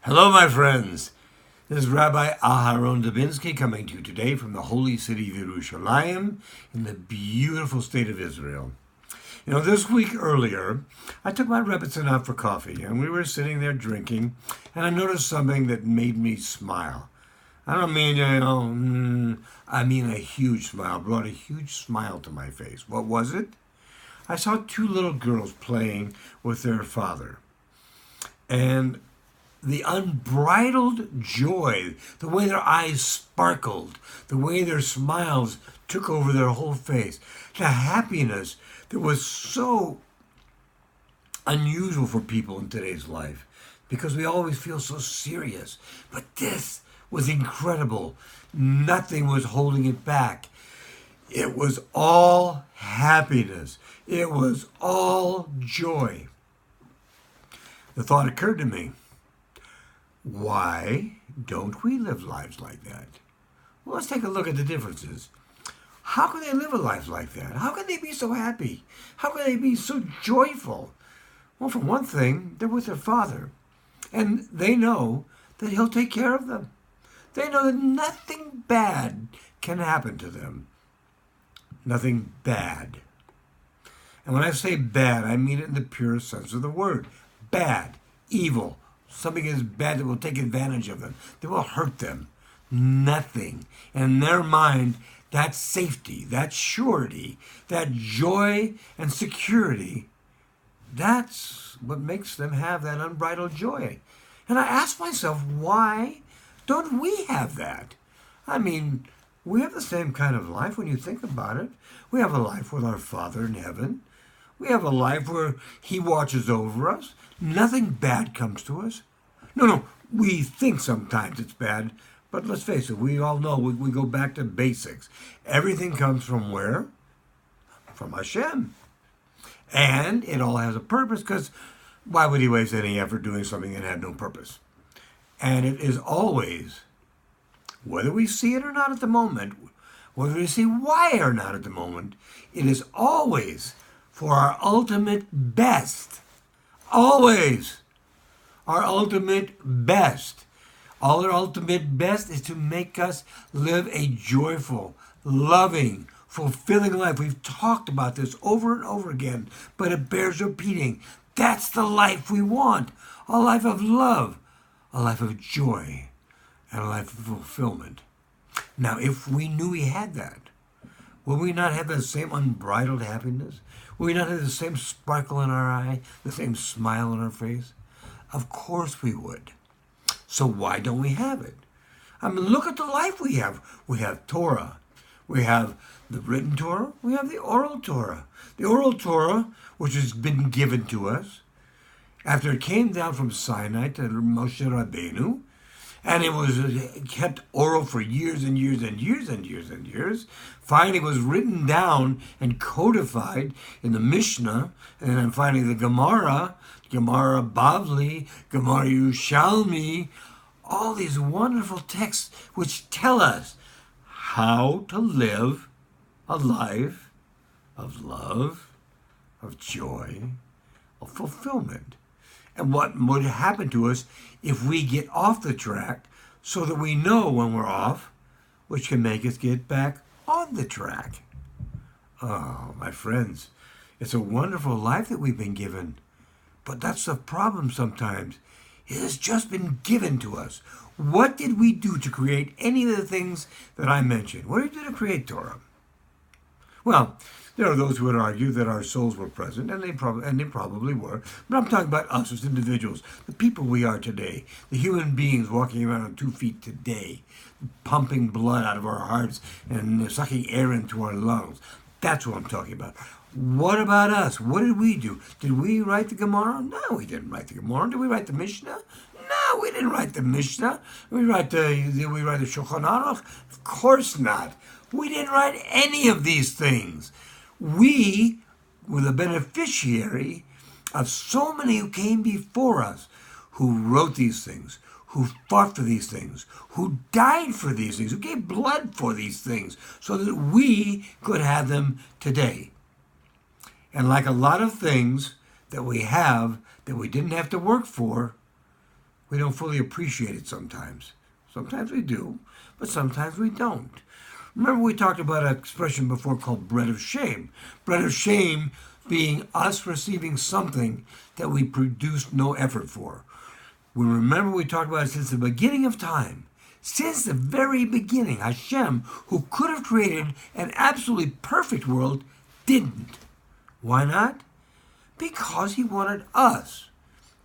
Hello, my friends. This is Rabbi Aharon Dubinsky coming to you today from the holy city of Yerushalayim in the beautiful state of Israel. You know, this week earlier, I took my Rebbitzin out for coffee, and we were sitting there drinking, and I noticed something that made me smile. I don't mean, I mean a huge smile, brought a huge smile to my face. What was it? I saw two little girls playing with their father. And the unbridled joy, the way their eyes sparkled, the way their smiles took over their whole face, the happiness that was so unusual for people in today's life because we always feel so serious. But this was incredible. Nothing was holding it back. It was all happiness. It was all joy. The thought occurred to me, why don't we live lives like that? Well, let's take a look at the differences. How can they live a life like that? How can they be so happy? How can they be so joyful? Well, for one thing, they're with their father, and they know that he'll take care of them. They know that nothing bad can happen to them. Nothing bad. And when I say bad, I mean it in the purest sense of the word. Bad, evil, something is bad that will take advantage of them, that will hurt them. Nothing. And in their mind, that safety, that surety, that joy and security, that's what makes them have that unbridled joy. And I ask myself, why don't we have that? I mean, we have the same kind of life when you think about it. We have a life with our Father in heaven. We have a life where He watches over us. Nothing bad comes to us. No, we think sometimes it's bad, but let's face it, we all know we go back to basics. Everything comes from where? From Hashem. And it all has a purpose, because why would He waste any effort doing something that had no purpose? And it is always, whether we see it or not at the moment, whether we see why or not at the moment, it is always for our ultimate best. Always our ultimate best. All our ultimate best is to make us live a joyful, loving, fulfilling life. We've talked about this over and over again, but it bears repeating. That's the life we want. A life of love, a life of joy, and a life of fulfillment. Now, if we knew we had that, would we not have the same unbridled happiness? Would we not have the same sparkle in our eye, the same smile on our face? Of course we would. So why don't we have it? I mean, look at the life we have. We have Torah. We have the written Torah. We have the oral Torah. The oral Torah, which has been given to us after it came down from Sinai to Moshe Rabbeinu, and it was kept oral for years and years and years and years and years. Finally, it was written down and codified in the Mishnah, and then finally the Gemara Bavli, Gemara Yerushalmi, all these wonderful texts which tell us how to live a life of love, of joy, of fulfillment. And what would happen to us if we get off the track so that we know when we're off, which can make us get back on the track. Oh, my friends, it's a wonderful life that we've been given. But that's the problem sometimes. It has just been given to us. What did we do to create any of the things that I mentioned? What did we do to create Torah? Well, there are those who would argue that our souls were present, and they probably were. But I'm talking about us as individuals, the people we are today, the human beings walking around on 2 feet today, pumping blood out of our hearts and sucking air into our lungs. That's what I'm talking about. What about us? What did we do? Did we write the Gemara? No, we didn't write the Gemara. Did we write the Mishnah? No, we didn't write the Mishnah. Did we write the Shulchan Aruch? Of course not. We didn't write any of these things. We were the beneficiary of so many who came before us, who wrote these things, who fought for these things, who died for these things, who gave blood for these things, so that we could have them today. And like a lot of things that we have that we didn't have to work for, We don't fully appreciate it sometimes. Sometimes we do, but sometimes we don't. Remember we talked about an expression before called bread of shame. Bread of shame being us receiving something that we produced no effort for. We remember we talked about it since the beginning of time. Since the very beginning, Hashem, who could have created an absolutely perfect world, didn't. Why not? Because he wanted us.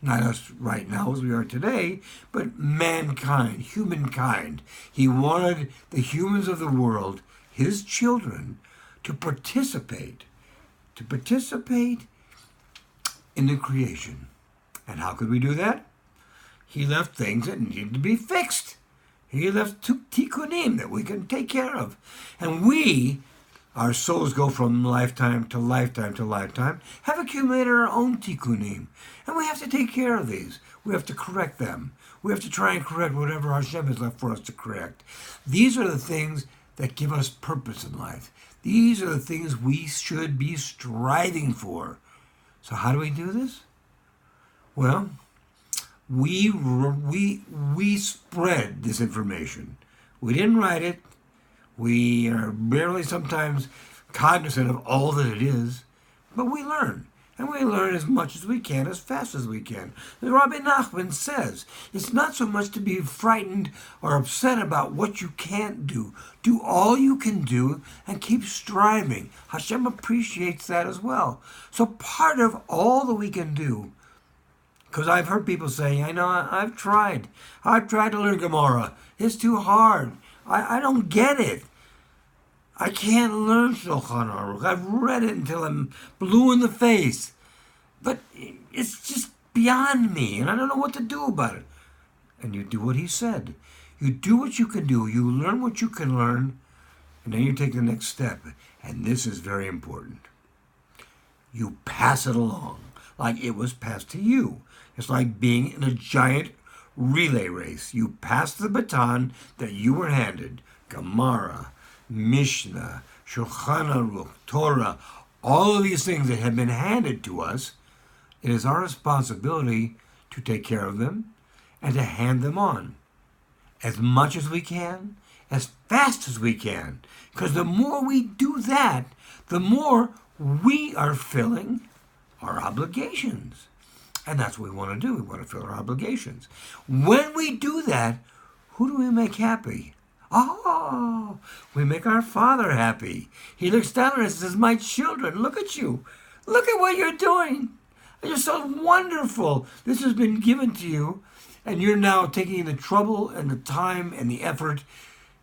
Not us right now as we are today, but mankind, humankind. He wanted the humans of the world, his children, to participate in the creation. And how could we do that? He left things that needed to be fixed. He left tikkunim that we can take care of. And we, our souls go from lifetime to lifetime to lifetime, have accumulated our own tikkunim. And we have to take care of these. We have to correct them. We have to try and correct whatever Hashem has left for us to correct. These are the things that give us purpose in life. These are the things we should be striving for. So how do we do this? Well, we spread this information. We didn't write it. We are barely sometimes cognizant of all that it is, but we learn. And we learn as much as we can, as fast as we can. As Rabbi Nachman says, it's not so much to be frightened or upset about what you can't do. Do all you can do and keep striving. Hashem appreciates that as well. So part of all that we can do, because I've heard people say, I know, I've tried to learn Gemara. It's too hard. I don't get it. I can't learn Shulchan Aruch. I've read it until I'm blue in the face. But it's just beyond me, and I don't know what to do about it. And you do what he said. You do what you can do. You learn what you can learn, and then you take the next step. And this is very important. You pass it along like it was passed to you. It's like being in a giant relay race. You pass the baton that you were handed. Gemara, Mishnah, Shulchan Aruch, Torah, all of these things that have been handed to us, it is our responsibility to take care of them and to hand them on as much as we can, as fast as we can. Because the more we do that, the more we are filling our obligations. And that's what we want to do. We want to fill our obligations. When we do that, who do we make happy? Oh, we make our Father happy. He looks down on us and says, my children, look at you. Look at what you're doing. You're so wonderful. This has been given to you, and you're now taking the trouble and the time and the effort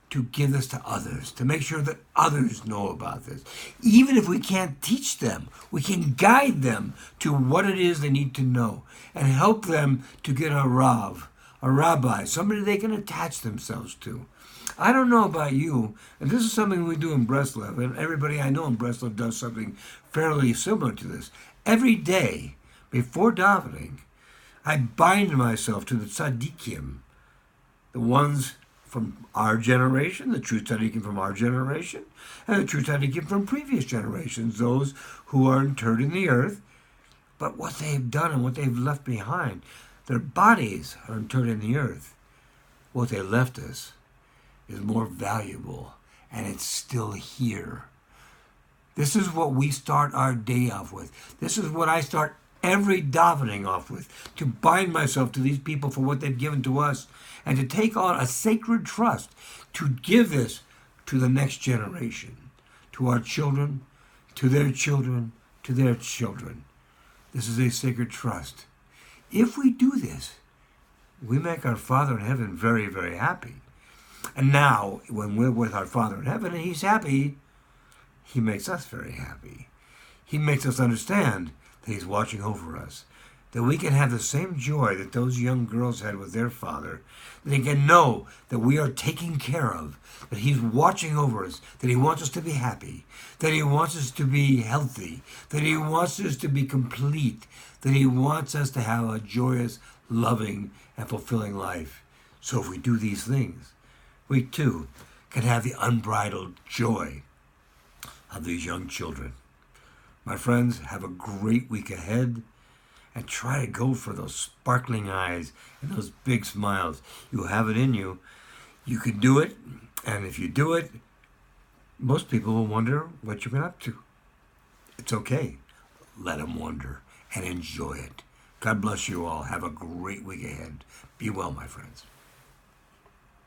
to give this to others, to make sure that others know about this. Even if we can't teach them, we can guide them to what it is they need to know and help them to get a Rav, a rabbi, somebody they can attach themselves to. I don't know about you, and this is something we do in Breslov, and everybody I know in Breslov does something fairly similar to this. Every day, before davening, I bind myself to the tzaddikim, the ones from our generation, the true tzaddikim from our generation, and the true tzaddikim from previous generations, those who are interred in the earth, but what they've done and what they've left behind. Their bodies are interred in the earth. What they left us is more valuable, and it's still here. This is what we start our day off with. This is what I start every davening off with, to bind myself to these people for what they've given to us, and to take on a sacred trust to give this to the next generation, to our children, to their children, to their children. This is a sacred trust. If we do this, we make our Father in heaven very, very happy. And now, when we're with our Father in heaven and he's happy, he makes us very happy. He makes us understand that he's watching over us, that we can have the same joy that those young girls had with their father, that they can know that we are taken care of, that he's watching over us, that he wants us to be happy, that he wants us to be healthy, that he wants us to be complete, that he wants us to have a joyous, loving, and fulfilling life. So if we do these things, we too can have the unbridled joy of these young children. My friends, have a great week ahead. and try to go for those sparkling eyes and those big smiles. You have it in you. You can do it. And if you do it, most people will wonder what you've been up to. It's okay. Let them wonder and enjoy it. God bless you all. Have a great week ahead. Be well, my friends.